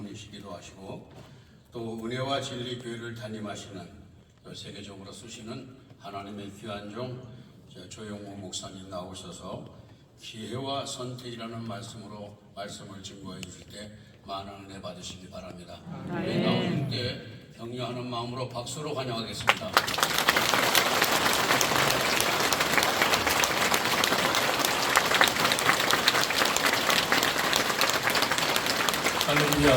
분이시기도 하시고 또 은혜와 진리 교회를 담임하시는 또 세계적으로 쓰시는 하나님의 귀한 종 조용호 목사님 나오셔서 기회와 선택이라는 말씀으로 말씀을 증거해 주실 때 많은 은혜 받으시기 바랍니다. 네. 나오실 때 격려하는 마음으로 박수로 환영하겠습니다. 할렐루야.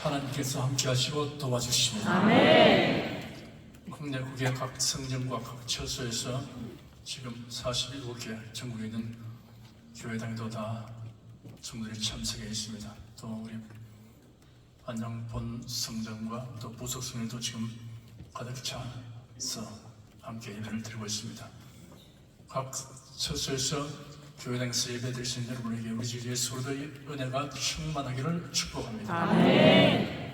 하나님께서 함께 하시고 도와주십니다. 아멘. 국내국의 각 성전과 각 처소에서 지금 47개 전국에 있는 교회당에도 다 성도들이 참석해 있습니다. 또 우리 안양 본 성전과 또 부속 성전도 지금 가득 차서 함께 예배를 드리고 있습니다. 각 처소에서 교회당에서 예배드리신 여러분에게 우리 주 예수 그리스도의 은혜가 충만하기를 축복합니다. 아멘.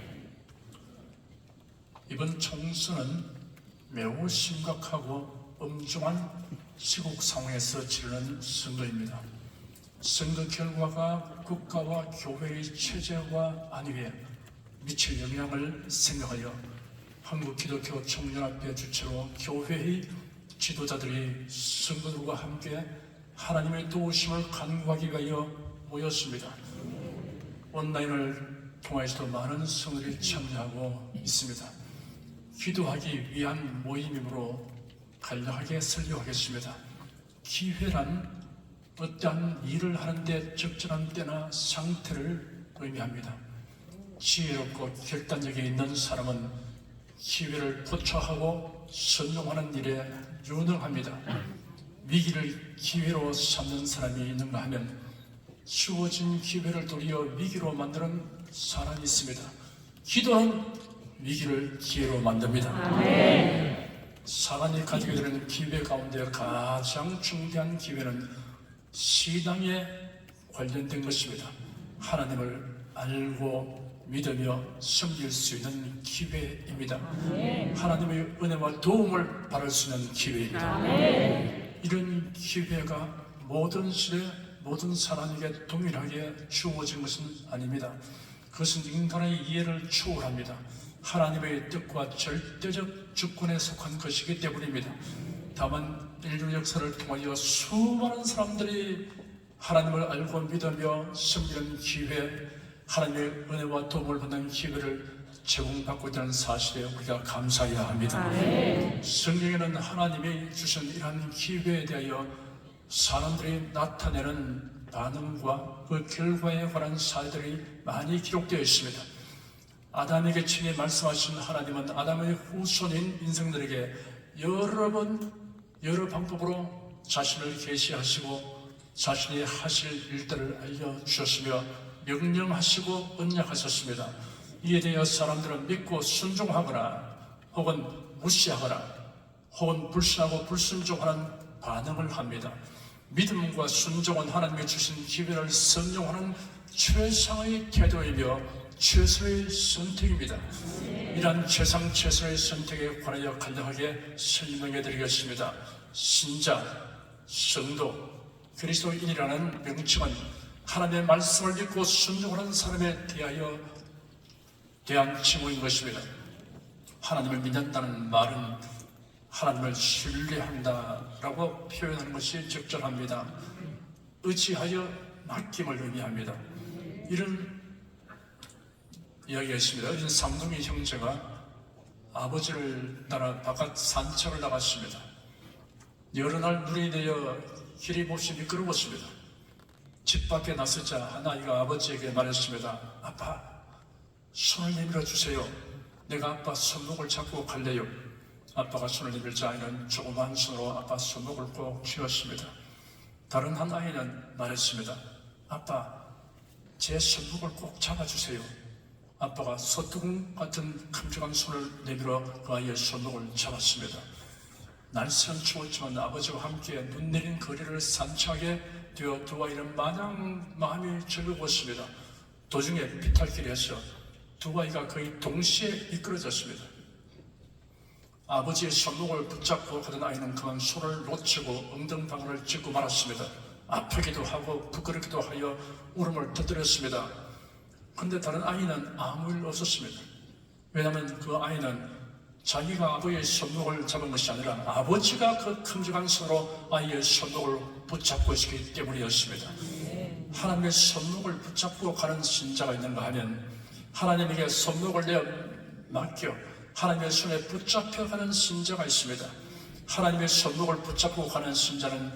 이번 총선은 매우 심각하고 엄중한 시국 상황에서 치르는 선거입니다. 선거 결과가 국가와 교회의 체제와 안위에 미칠 영향을 생각하여 한국기독교 청년합회 주체로 교회의 지도자들이 성도들과 함께 하나님의 도우심을 간구하기 위하여 모였습니다. 온라인을 통해서도 많은 성도들이 참여하고 있습니다. 기도하기 위한 모임이므로 간략하게 설교하겠습니다. 기회란 어떠한 일을 하는데 적절한 때나 상태를 의미합니다. 지혜롭고 결단력이 있는 사람은 기회를 포착하고 선용하는 일에 유능합니다. 위기를 기회로 삼는 사람이 있는가 하면 주어진 기회를 도리어 위기로 만드는 사람이 있습니다. 기도는 위기를 기회로 만듭니다. 아멘. 사람이 가지게 되는 기회 가운데 가장 중대한 기회는 신앙에 관련된 것입니다. 하나님을 알고 믿으며 섬길 수 있는 기회입니다. 하나님의 은혜와 도움을 받을 수 있는 기회입니다. 이런 기회가 모든 시대 모든 사람에게 동일하게 주어진 것은 아닙니다. 그것은 인간의 이해를 초월합니다. 하나님의 뜻과 절대적 주권에 속한 것이기 때문입니다. 다만 인류 역사를 통하여 수많은 사람들이 하나님을 알고 믿으며 섬기는 기회, 하나님의 은혜와 도움을 받는 기회를 제공받고 있다는 사실에 우리가 감사해야 합니다. 성경에는 하나님이 주신 이러한 기회에 대하여 사람들이 나타내는 반응과 그 결과에 관한 사례들이 많이 기록되어 있습니다. 아담에게 친히 말씀하신 하나님은 아담의 후손인 인생들에게 여러 번 여러 방법으로 자신을 계시하시고 자신이 하실 일들을 알려주셨으며 명령하시고 언약하셨습니다. 이에 대해 사람들은 믿고 순종하거나 혹은 무시하거나 혹은 불신하고 불순종하는 반응을 합니다. 믿음과 순종은 하나님이 주신 기회를 선용하는 최상의 태도이며 최선의 선택입니다. 이러한 최상 최선의 선택에 관하여 간략하게 설명해 드리겠습니다. 신자, 성도, 그리스도인이라는 명칭은 하나님의 말씀을 믿고 순종하는 사람에 대한 칭호인 것입니다. 하나님을 믿는다는 말은 하나님을 신뢰한다라고 표현하는 것이 적절합니다. 의지하여 맡김을 의미합니다. 이런 이야기가 있습니다. 어린 쌍둥이 형제가 아버지를 따라 바깥 산책을 나갔습니다. 여러 날 눈이 내려 길이 몹시 미끄러웠습니다. 집 밖에 나서자 한 아이가 아버지에게 말했습니다. 아빠, 손을 내밀어 주세요. 내가 아빠 손목을 잡고 갈래요. 아빠가 손을 내밀자 아이는 조그만 손으로 아빠 손목을 꼭 쥐었습니다. 다른 한 아이는 말했습니다. 아빠, 제 손목을 꼭 잡아주세요. 아빠가 소뚜껑 같은 큼직한 손을 내밀어 그 아이의 손목을 잡았습니다. 날씨는 추웠지만 아버지와 함께 눈 내린 거리를 산책하게 되어 두 아이는 마냥 마음이 즐거웠습니다. 도중에 비탈길에서 두 아이가 거의 동시에 미끄러졌습니다. 아버지의 손목을 붙잡고 가던 아이는 그만 손을 놓치고 엉덩방울을 찢고 말았습니다. 아프기도 하고 부끄럽기도 하여 울음을 터뜨렸습니다. 근데 다른 아이는 아무 일 없었습니다. 왜냐하면 그 아이는 자기가 아버지의 손목을 잡은 것이 아니라 아버지가 그 큼직한 손으로 아이의 손목을 붙잡고 있었기 때문이었습니다. 하나님의 손목을 붙잡고 가는 신자가 있는가 하면 하나님에게 손목을 내어 맡겨 하나님의 손에 붙잡혀 가는 신자가 있습니다. 하나님의 손목을 붙잡고 가는 신자는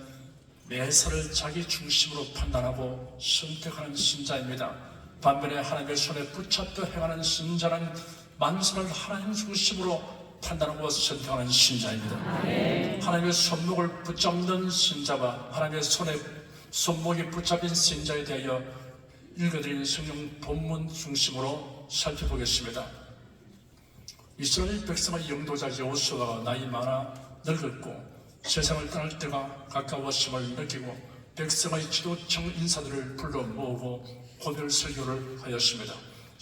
매사를 자기 중심으로 판단하고 선택하는 신자입니다. 반면에 하나님의 손에 붙잡혀 행하는 신자는 만사를 하나님 중심으로 판단하고 선택하는 신자입니다. 하나님의 손목을 붙잡는 신자와 하나님의 손목이 붙잡힌 신자에 대하여 읽어드리는 성경 본문 중심으로 살펴보겠습니다. 이스라엘 백성의 영도자 여호수아가 나이 많아 늙었고 세상을 떠날 때가 가까웠음을 느끼고 백성의 지도청 인사들을 불러 모으고 고별 설교를 하였습니다.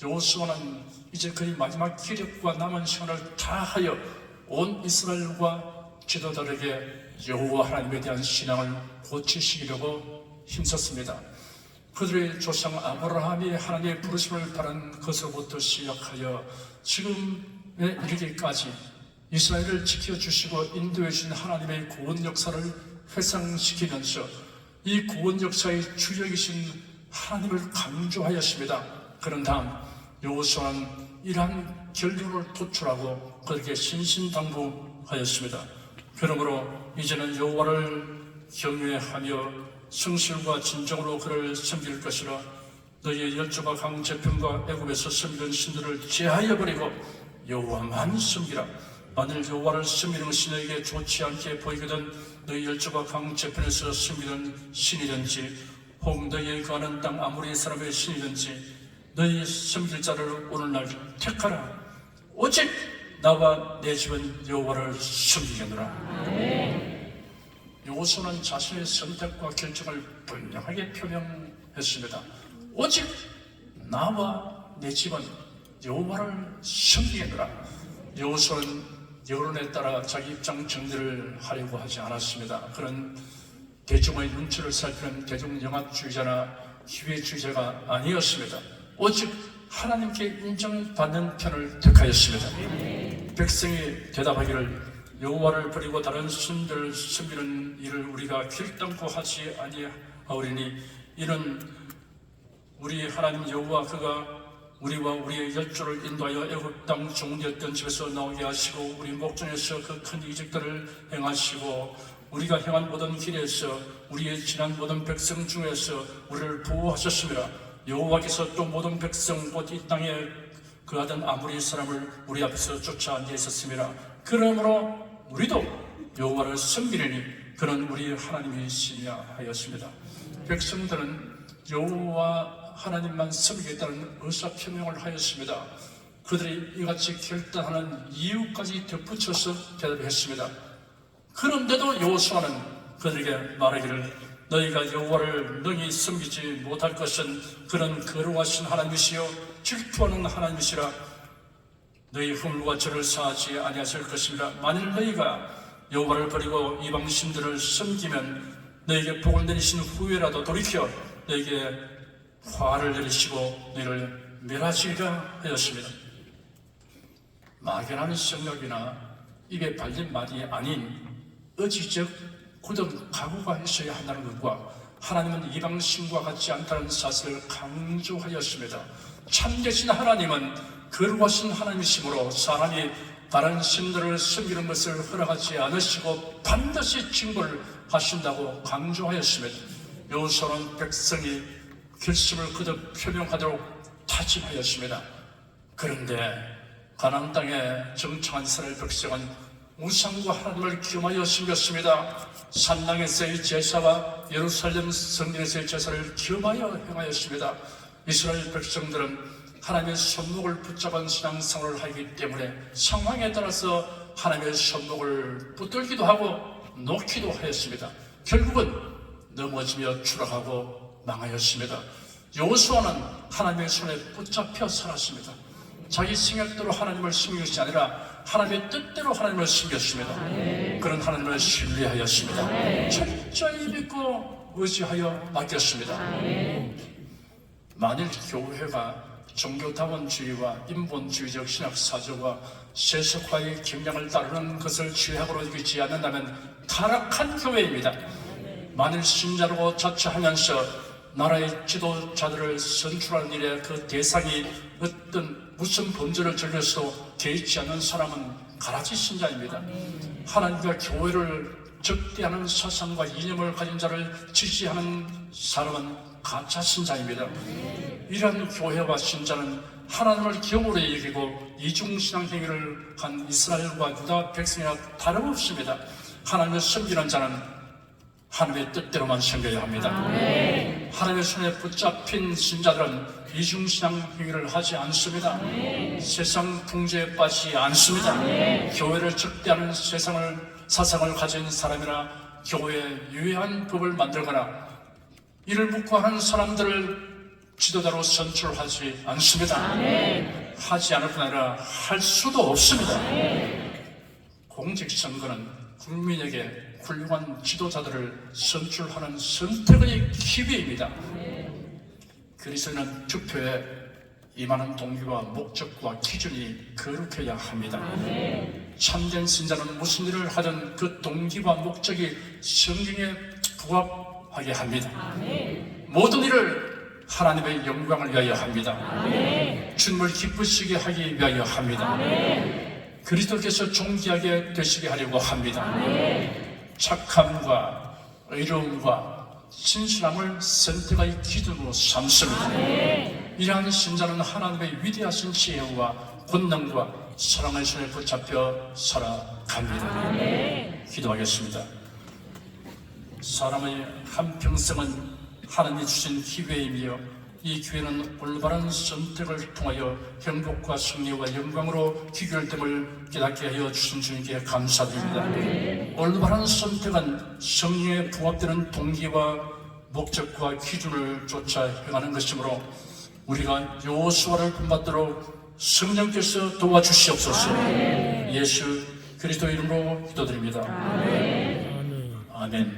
여호수아는 이제 그의 마지막 기력과 남은 시간을 다하여 온 이스라엘과 지도자들에게 여호와 하나님에 대한 신앙을 고치시키려고 힘썼습니다. 그들의 조상 아브라함이 하나님의 부르심을 받은 것으로부터 시작하여 지금에 이르기까지 이스라엘을 지켜주시고 인도해 주신 하나님의 구원 역사를 회상시키면서 이 구원 역사의 주역이신 하나님을 강조하였습니다. 그런 다음 여호수아는 이러한 결론을 도출하고 그에게 신신당부하였습니다. 그러므로 이제는 여호와를 경외하며 성실과 진정으로 그를 섬길 것이라. 너희의 열조가 강제편과 애굽에서 섬기던 신들을 제하여 버리고 여호와만 섬기라. 만일 여호와를 섬기는 것이 너에게 좋지 않게 보이거든 너희 열조가 강제편에서 섬기던 신이든지 혹 너희의 거하는 땅 아모리 사람의 신이든지 너희 섬길 자를 오늘날 택하라. 오직 나와 내 집은 여호와를 섬기겠노라. 여호수아는 자신의 선택과 결정을 분명하게 표명했습니다. 오직 나와 내 집은 여호와를 섬기겠노라. 여호수아는 여론에 따라 자기 입장 정리를 하려고 하지 않았습니다. 그런 대중의 눈치를 살피는 대중영합주의자나 기회주의자가 아니었습니다. 오직 하나님께 인정받는 편을 택하였습니다. 백성이 대답하기를 여호와를 버리고 다른 신들을 섬기는 일을 우리가 결단코 하지 아니하오리니 이는 우리 하나님 여호와 그가 우리와 우리의 열조를 인도하여 애굽 땅 종되었던 집에서 나오게 하시고 우리 목전에서 그 큰 이적들을 행하시고 우리가 행한 모든 길에서 우리의 지난 모든 백성 중에서 우리를 보호하셨습니다. 여호와께서 또 모든 백성 곧 이 땅에 그하던 아무리 사람을 우리 앞에서 쫓아내 있었습니다. 그러므로 우리도 여호와를 섬기려니 그는 우리 하나님이시냐 하였습니다. 백성들은 여호와 하나님만 섬기겠다는 의사표명을 하였습니다. 그들이 이같이 결단하는 이유까지 덧붙여서 대답했습니다. 그런데도 여호수아는 그들에게 말하기를 너희가 여호와를 능히 섬기지 못할 것은 그는 거룩하신 하나님이시요 질투하는 하나님이시라. 너희 허물과 죄를 사하지 아니하실 것입니다. 만일 너희가 여호와를 버리고 이방신들을 섬기면 너희에게 복을 내리신 후에라도 돌이켜 너희에게 화를 내리시고 너희를 멸하시리라 하였습니다. 막연한 생각이나 입에 발린 말이 아닌 의지적 굳은 각오가 있어야 한다는 것과 하나님은 이방신과 같지 않다는 사실을 강조하였습니다. 참되신 하나님은 거룩하신 하나님이시므로 사람이 다른 신들을 섬기는 것을 허락하지 않으시고 반드시 징벌을 하신다고 강조하였습니다. 여호수아는 백성이 결심을 거듭 표명하도록 다짐하였습니다. 그런데 가나안 땅에 정착한 이스라엘 백성은 우상과 하나님을 겸하여 섬겼습니다. 산당에서의 제사와 예루살렘 성전에서의 제사를 겸하여 행하였습니다. 이스라엘 백성들은 하나님의 손목을 붙잡은 신앙생활을 하기 때문에 상황에 따라서 하나님의 손목을 붙들기도 하고 놓기도 하였습니다. 결국은 넘어지며 추락하고 망하였습니다. 여호수아는 하나님의 손에 붙잡혀 살았습니다. 자기 생각대로 하나님을 섬긴 것이 아니라 하나님의 뜻대로 하나님을 섬겼습니다. 그런 하나님을 신뢰하였습니다. 철저히 믿고 의지하여 맡겼습니다. 만일 교회가 종교다원주의와 인본주의적 신학사조와 세속화의 경향을 따르는 것을 죄악으로 여기지 않는다면 타락한 교회입니다. 만일 신자라고 자처하면서 나라의 지도자들을 선출하는 일에 그 대상이 어떤 무슨 범죄를 저질러서 개의치 않는 사람은 가라지 신자입니다. 하나님과 교회를 적대하는 사상과 이념을 가진 자를 지지하는 사람은 가짜 신자입니다. 이러한 교회와 신자는 하나님을 경으로 여기고 이중신앙 행위를 한 이스라엘과 유다 백성이나 다름없습니다. 하나님을 섬기는 자는 하나님의 뜻대로만 섬겨야 합니다. 하나님의 손에 붙잡힌 신자들은 이중신앙 행위를 하지 않습니다. 세상 풍조에 빠지지 않습니다. 교회를 적대하는 사상을 가진 사람이나 교회에 유해한 법을 만들거나 이를 묵과하는 사람들을 지도자로 선출하지 않습니다. 하지 않을 뿐 아니라 할 수도 없습니다. 공직선거는 국민에게 훌륭한 지도자들을 선출하는 선택의 기회입니다. 그리스도는 투표에 임하는 동기와 목적과 기준이 거룩해야 합니다. 참된 신자는 무슨 일을 하든 그 동기와 목적이 성경에 부합하게 합니다. 모든 일을 하나님의 영광을 위하여 합니다. 주님을 기쁘시게 하기 위하여 합니다. 그리스도께서 존귀하게 되시게 하려고 합니다. 착함과 의로움과 신실함을 선택의 기준으로 삼습니다. 이러한 신자는 하나님의 위대하신 지혜와 권능과 사랑의 손에 붙잡혀 살아갑니다. 기도하겠습니다. 사람의 한평생은 하나님이 주신 기회이며 이 기회는 올바른 선택을 통하여 행복과 승리와 영광으로 귀결됨을 깨닫게 하여 주신 주님께 감사드립니다. 올바른 선택은 성령에 부합되는 동기와 목적과 기준을 쫓아 행하는 것이므로 우리가 여호수아를 본받도록 성령께서 도와주시옵소서. 예수 그리스도 이름으로 기도드립니다. 아멘.